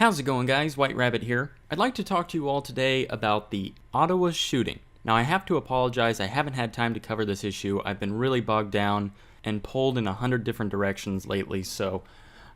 How's it going, guys? White Rabbit here. I'd like to talk to you all today about the Ottawa shooting. Now, I have to apologize, I haven't had time to cover this issue. I've been really bogged down and pulled in 100 different directions lately, so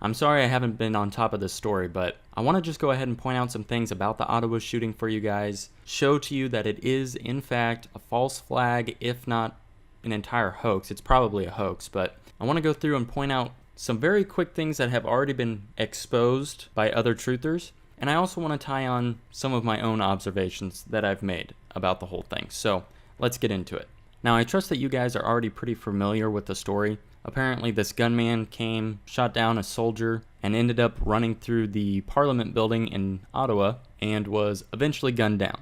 I'm sorry I haven't been on top of this story, but I want to just go ahead and point out some things about the Ottawa shooting for you guys, show to you that it is, in fact, a false flag, if not an entire hoax. It's probably a hoax, but I want to go through and point out some very quick things that have already been exposed by other truthers, and I also want to tie on some of my own observations that I've made about the whole thing. So let's get into it. Now, I trust that you guys are already pretty familiar with the story. Apparently this gunman came, shot down a soldier, and ended up running through the Parliament building in Ottawa and was eventually gunned down.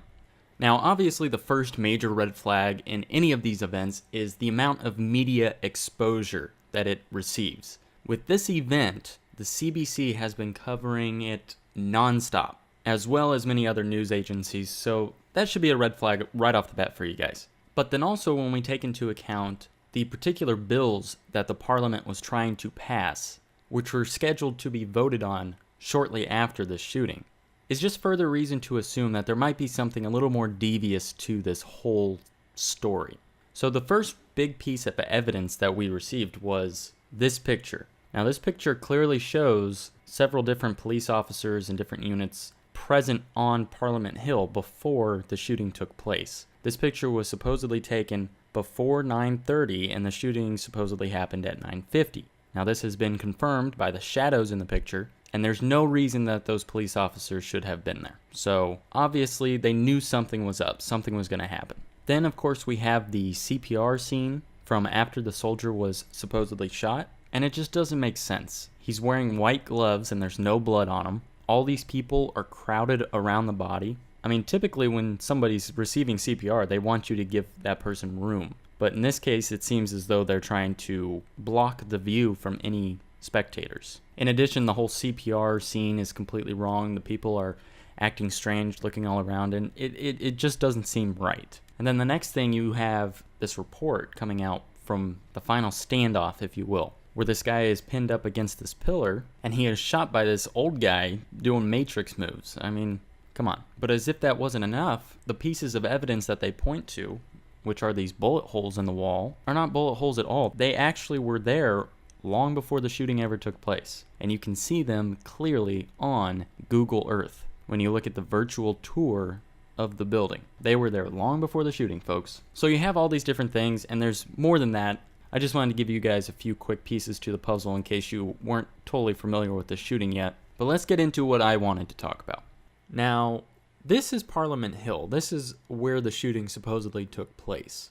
Now, obviously the first major red flag in any of these events is the amount of media exposure that it receives. With this event, the CBC has been covering it nonstop, as well as many other news agencies, so that should be a red flag right off the bat for you guys. But then also when we take into account the particular bills that the Parliament was trying to pass, which were scheduled to be voted on shortly after this shooting, is just further reason to assume that there might be something a little more devious to this whole story. So the first big piece of evidence that we received was this picture. Now, this picture clearly shows several different police officers and different units present on Parliament Hill before the shooting took place. This picture was supposedly taken before 9:30, and the shooting supposedly happened at 9:50. Now, this has been confirmed by the shadows in the picture, and there's no reason that those police officers should have been there. So, obviously, they knew something was up, something was going to happen. Then, of course, we have the CPR scene from after the soldier was supposedly shot. And it just doesn't make sense. He's wearing white gloves and there's no blood on him. All these people are crowded around the body. I mean, typically when somebody's receiving CPR, they want you to give that person room. But in this case, it seems as though they're trying to block the view from any spectators. In addition, the whole CPR scene is completely wrong. The people are acting strange, looking all around, and it just doesn't seem right. And then the next thing, you have this report coming out from the final standoff, if you will, where this guy is pinned up against this pillar, and he is shot by this old guy doing matrix moves. I mean, come on. But as if that wasn't enough, the pieces of evidence that they point to, which are these bullet holes in the wall, are not bullet holes at all. They actually were there long before the shooting ever took place. And you can see them clearly on Google Earth when you look at the virtual tour of the building. They were there long before the shooting, folks. So you have all these different things, and there's more than that. I just wanted to give you guys a few quick pieces to the puzzle in case you weren't totally familiar with the shooting yet. But let's get into what I wanted to talk about. Now, this is Parliament Hill. This is where the shooting supposedly took place.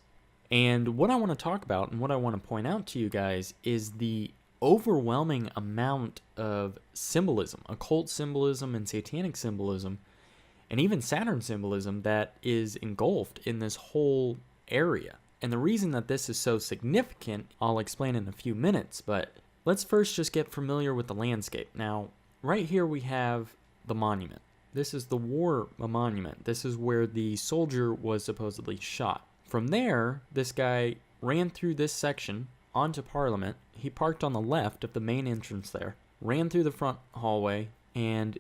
And what I want to talk about and what I want to point out to you guys is the overwhelming amount of symbolism, occult symbolism and satanic symbolism, and even Saturn symbolism that is engulfed in this whole area. And the reason that this is so significant, I'll explain in a few minutes, but let's first just get familiar with the landscape. Now, right here we have the monument. This is the war monument. This is where the soldier was supposedly shot. From there, this guy ran through this section onto Parliament. He parked on the left of the main entrance there, ran through the front hallway, and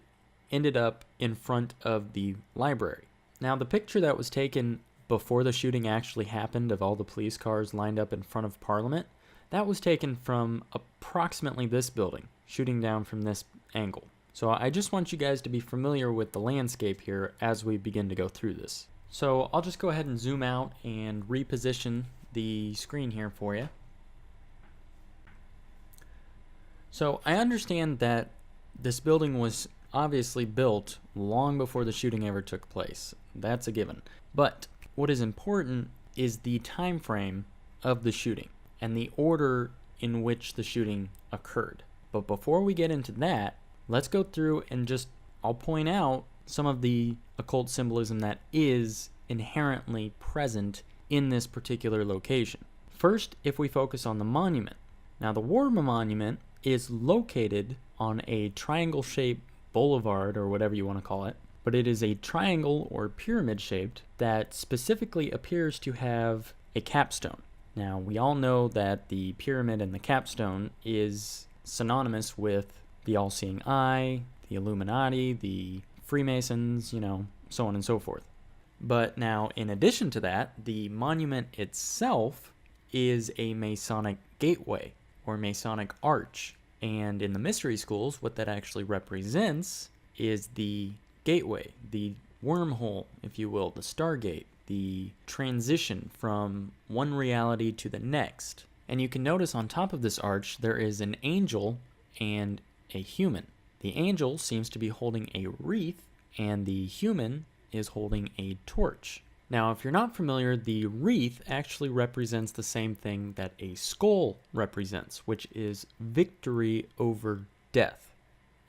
ended up in front of the library. Now, the picture that was taken before the shooting actually happened of all the police cars lined up in front of Parliament, that was taken from approximately this building, shooting down from this angle. So I just want you guys to be familiar with the landscape here as we begin to go through this. So I'll just go ahead and zoom out and reposition the screen here for you. So I understand that this building was obviously built long before the shooting ever took place. That's a given. But what is important is the time frame of the shooting and the order in which the shooting occurred. But before we get into that, let's go through and I'll point out some of the occult symbolism that is inherently present in this particular location. First, if we focus on the monument. Now, the war monument is located on a triangle-shaped boulevard, or whatever you want to call it, but it is a triangle or pyramid shaped that specifically appears to have a capstone. Now, we all know that the pyramid and the capstone is synonymous with the all-seeing eye, the Illuminati, the Freemasons, so on and so forth. But now, in addition to that, the monument itself is a Masonic gateway or Masonic arch. And in the mystery schools, what that actually represents is the gateway, the wormhole, if you will, the Stargate, the transition from one reality to the next. And you can notice on top of this arch, there is an angel and a human. The angel seems to be holding a wreath, and the human is holding a torch. Now, if you're not familiar, the wreath actually represents the same thing that a skull represents, which is victory over death.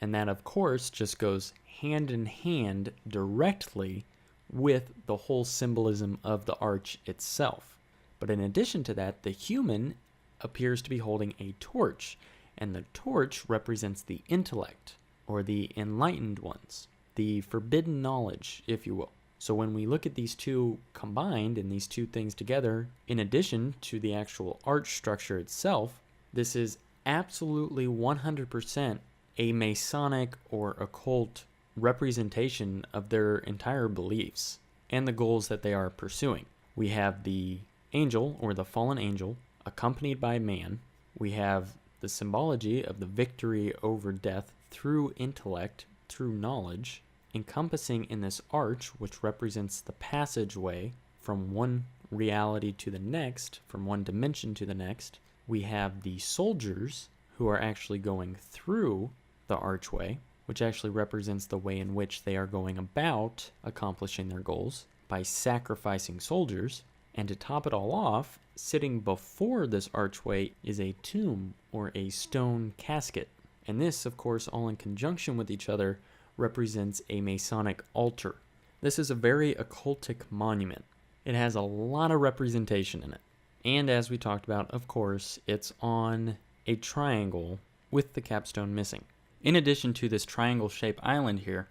And that, of course, just goes hand in hand directly with the whole symbolism of the arch itself. But in addition to that, the human appears to be holding a torch, and the torch represents the intellect, or the enlightened ones, the forbidden knowledge, if you will. So when we look at these two combined and these two things together, in addition to the actual arch structure itself, this is absolutely 100% a Masonic or occult representation of their entire beliefs and the goals that they are pursuing. We have the angel, or the fallen angel, accompanied by man. We have the symbology of the victory over death through intellect, through knowledge, encompassing in this arch, which represents the passageway from one reality to the next, from one dimension to the next. We have the soldiers who are actually going through the archway, which actually represents the way in which they are going about accomplishing their goals by sacrificing soldiers. And to top it all off, sitting before this archway is a tomb or a stone casket. And this, of course, all in conjunction with each other, represents a Masonic altar. This is a very occultic monument. It has a lot of representation in it. And as we talked about, of course, it's on a triangle with the capstone missing. In addition to this triangle-shaped island here,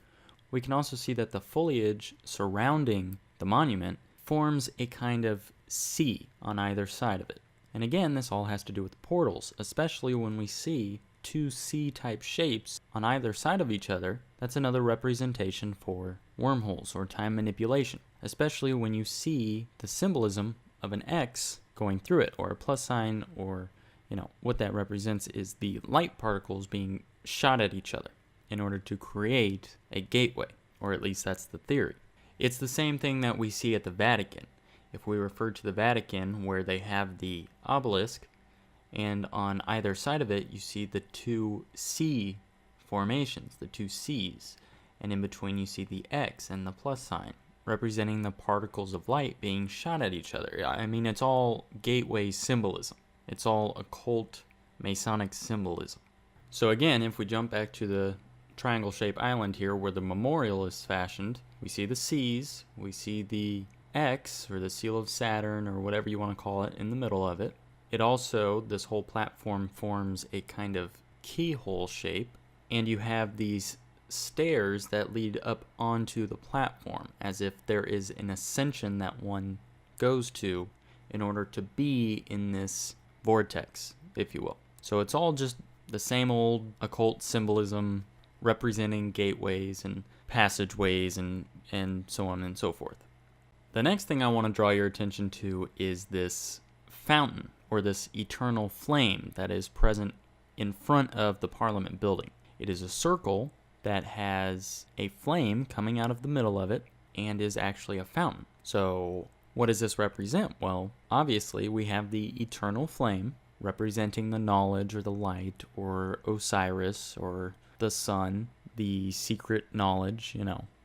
we can also see that the foliage surrounding the monument forms a kind of C on either side of it. And again, this all has to do with portals, especially when we see two C-type shapes on either side of each other. That's another representation for wormholes or time manipulation, especially when you see the symbolism of an X going through it, or a plus sign, or what that represents is the light particles being shot at each other in order to create a gateway, or at least that's the theory. It's the same thing that we see at the Vatican. If we refer to the Vatican, where they have the obelisk, and on either side of it you see the two C formations, the two C's, and in between you see the X and the plus sign, representing the particles of light being shot at each other. I mean, it's all gateway symbolism. It's all occult Masonic symbolism. So again, if we jump back to the triangle-shaped island here where the memorial is fashioned, we see the C's, we see the X, or the seal of Saturn, or whatever you want to call it, in the middle of it. It also, this whole platform forms a kind of keyhole shape, and you have these stairs that lead up onto the platform, as if there is an ascension that one goes to in order to be in this vortex, if you will. So it's all just the same old occult symbolism representing gateways and passageways and so on and so forth. The next thing I want to draw your attention to is this fountain, or this eternal flame that is present in front of the Parliament building. It is a circle that has a flame coming out of the middle of it and is actually a fountain. So what does this represent? Well, obviously we have the eternal flame representing the knowledge or the light or Osiris or the sun, the secret knowledge,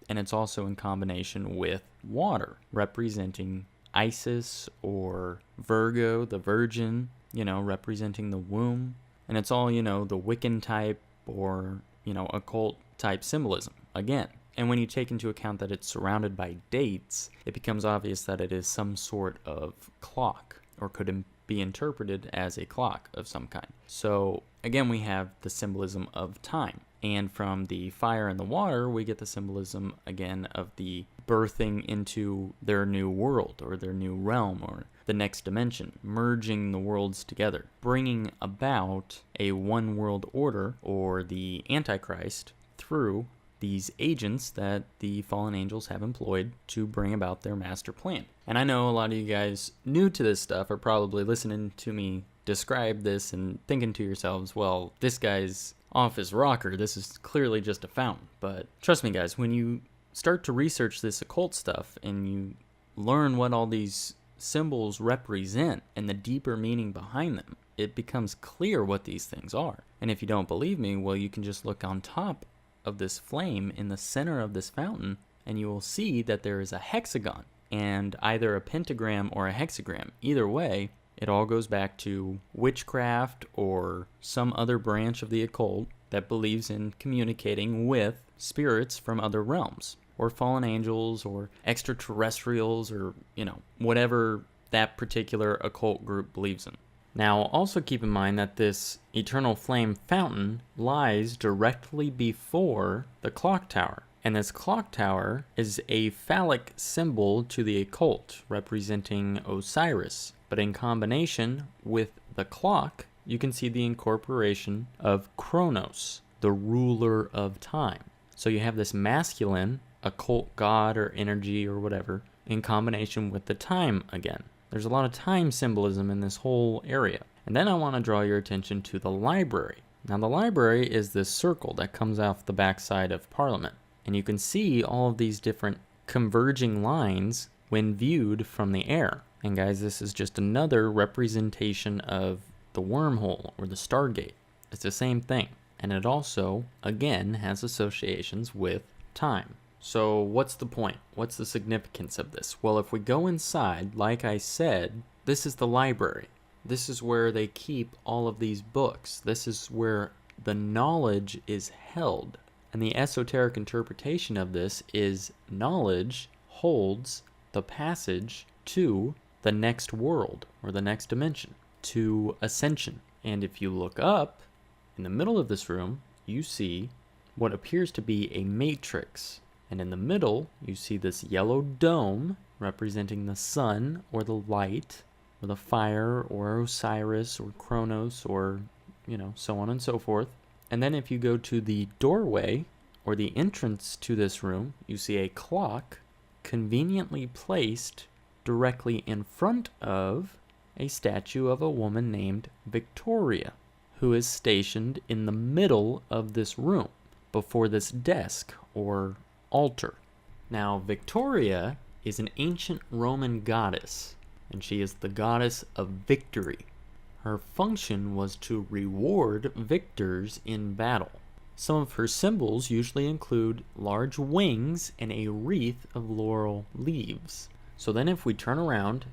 and it's also in combination with water representing Isis or Virgo, the Virgin, representing the womb. And it's all, the Wiccan type or, occult type symbolism again. And when you take into account that it's surrounded by dates, it becomes obvious that it is some sort of clock, or could be interpreted as a clock of some kind. So again, we have the symbolism of time. And from the fire and the water, we get the symbolism again of the birthing into their new world, or their new realm, or the next dimension, merging the worlds together, bringing about a one world order, or the Antichrist, through these agents that the fallen angels have employed to bring about their master plan. And I know a lot of you guys new to this stuff are probably listening to me describe this and thinking to yourselves, well, this guy's off his rocker. This is clearly just a fountain. But trust me, guys, when you start to research this occult stuff and you learn what all these symbols represent and the deeper meaning behind them, it becomes clear what these things are. And if you don't believe me, well, you can just look on top of this flame in the center of this fountain, and you will see that there is a hexagon and either a pentagram or a hexagram. Either way, it all goes back to witchcraft or some other branch of the occult that believes in communicating with spirits from other realms, or fallen angels, or extraterrestrials, or, whatever that particular occult group believes in. Now, also keep in mind that this eternal flame fountain lies directly before the clock tower. And this clock tower is a phallic symbol to the occult, representing Osiris. But in combination with the clock, you can see the incorporation of Kronos, the ruler of time. So you have this masculine occult god or energy or whatever in combination with the time again. There's a lot of time symbolism in this whole area. And then I want to draw your attention to the library. Now, the library is this circle that comes off the backside of Parliament. And you can see all of these different converging lines when viewed from the air. And guys, this is just another representation of the wormhole or the Stargate. It's the same thing. And it also, again, has associations with time. So what's the point? What's the significance of this? Well, if we go inside, like I said, this is the library. This is where they keep all of these books. This is where the knowledge is held. And the esoteric interpretation of this is knowledge holds the passage to the next world or the next dimension, to ascension. And if you look up in the middle of this room, you see what appears to be a matrix. And in the middle, you see this yellow dome representing the sun or the light or the fire or Osiris or Kronos or, so on and so forth. And then if you go to the doorway or the entrance to this room, you see a clock conveniently placed directly in front of a statue of a woman named Victoria, who is stationed in the middle of this room before this desk or altar. Now, Victoria is an ancient Roman goddess, and she is the goddess of victory. Her function was to reward victors in battle. Some of her symbols usually include large wings and a wreath of laurel leaves. So then if we turn around,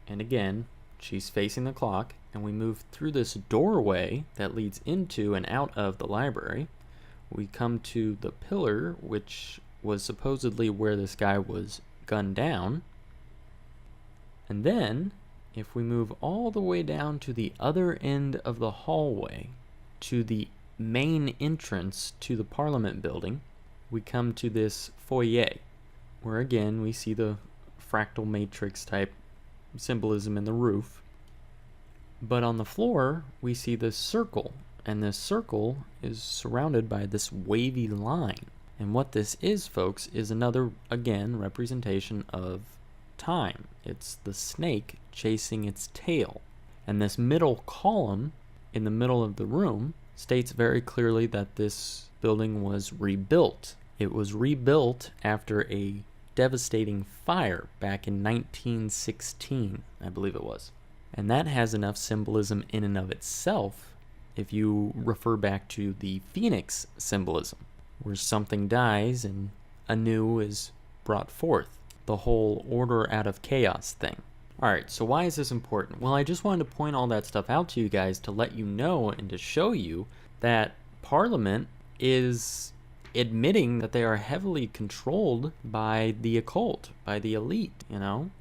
and again, she's facing the clock, and we move through this doorway that leads into and out of the library, we come to the pillar, which was supposedly where this guy was gunned down. And then, if we move all the way down to the other end of the hallway, to the main entrance to the Parliament building, we come to this foyer, where again we see the fractal matrix type symbolism in the roof. But on the floor, we see this circle. And this circle is surrounded by this wavy line. And what this is, folks, is another, again, representation of time. It's the snake chasing its tail. And this middle column in the middle of the room states very clearly that this building was rebuilt. It was rebuilt after a devastating fire back in 1916, I believe it was. And that has enough symbolism in and of itself if you refer back to the phoenix symbolism, where something dies and anew is brought forth. The whole order out of chaos thing. Alright, so why is this important? Well, I just wanted to point all that stuff out to you guys to let you know and to show you that Parliament is admitting that they are heavily controlled by the occult, by the elite,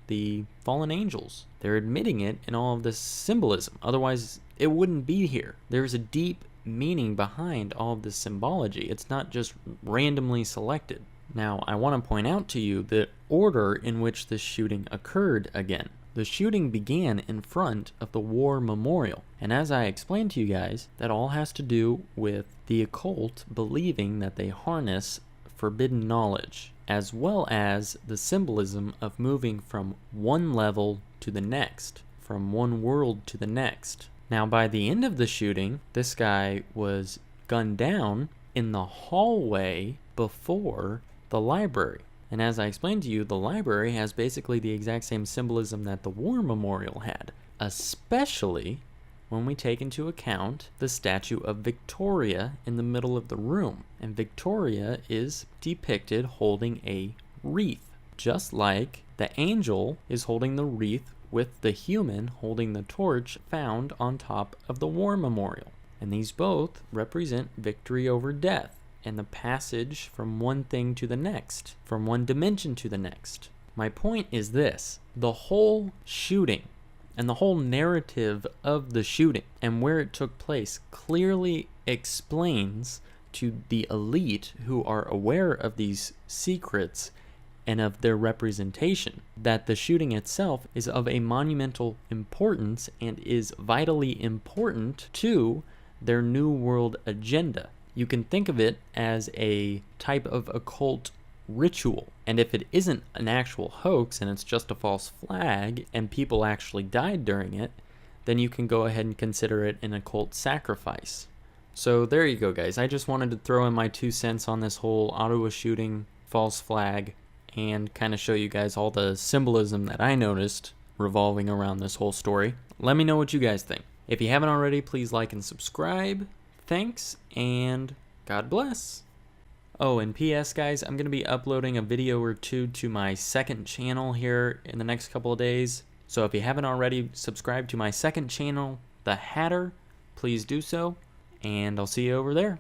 the fallen angels. They're admitting it in all of this symbolism. Otherwise, it wouldn't be here. There's a deep meaning behind all of this symbology. It's not just randomly selected. Now, I want to point out to you the order in which this shooting occurred again. The shooting began in front of the war memorial. And as I explained to you guys, that all has to do with the occult believing that they harness forbidden knowledge, as well as the symbolism of moving from one level to the next, from one world to the next. Now, by the end of the shooting, this guy was gunned down in the hallway before the library. And as I explained to you, the library has basically the exact same symbolism that the war memorial had, especially when we take into account the statue of Victoria in the middle of the room. And Victoria is depicted holding a wreath, just like the angel is holding the wreath with the human holding the torch found on top of the war memorial. And these both represent victory over death and the passage from one thing to the next, from one dimension to the next. My point is this: the whole shooting and the whole narrative of the shooting and where it took place clearly explains to the elite who are aware of these secrets and of their representation that the shooting itself is of a monumental importance and is vitally important to their New World agenda. You can think of it as a type of occult ritual. And if it isn't an actual hoax and it's just a false flag and people actually died during it, then you can go ahead and consider it an occult sacrifice. So there you go, guys. I just wanted to throw in my 2 cents on this whole Ottawa shooting, false flag, and kind of show you guys all the symbolism that I noticed revolving around this whole story. Let me know what you guys think. If you haven't already, please like and subscribe. Thanks, and God bless. Oh, and P.S. guys, I'm going to be uploading a video or two to my second channel here in the next couple of days. So if you haven't already subscribed to my second channel, The Hatter, please do so, and I'll see you over there.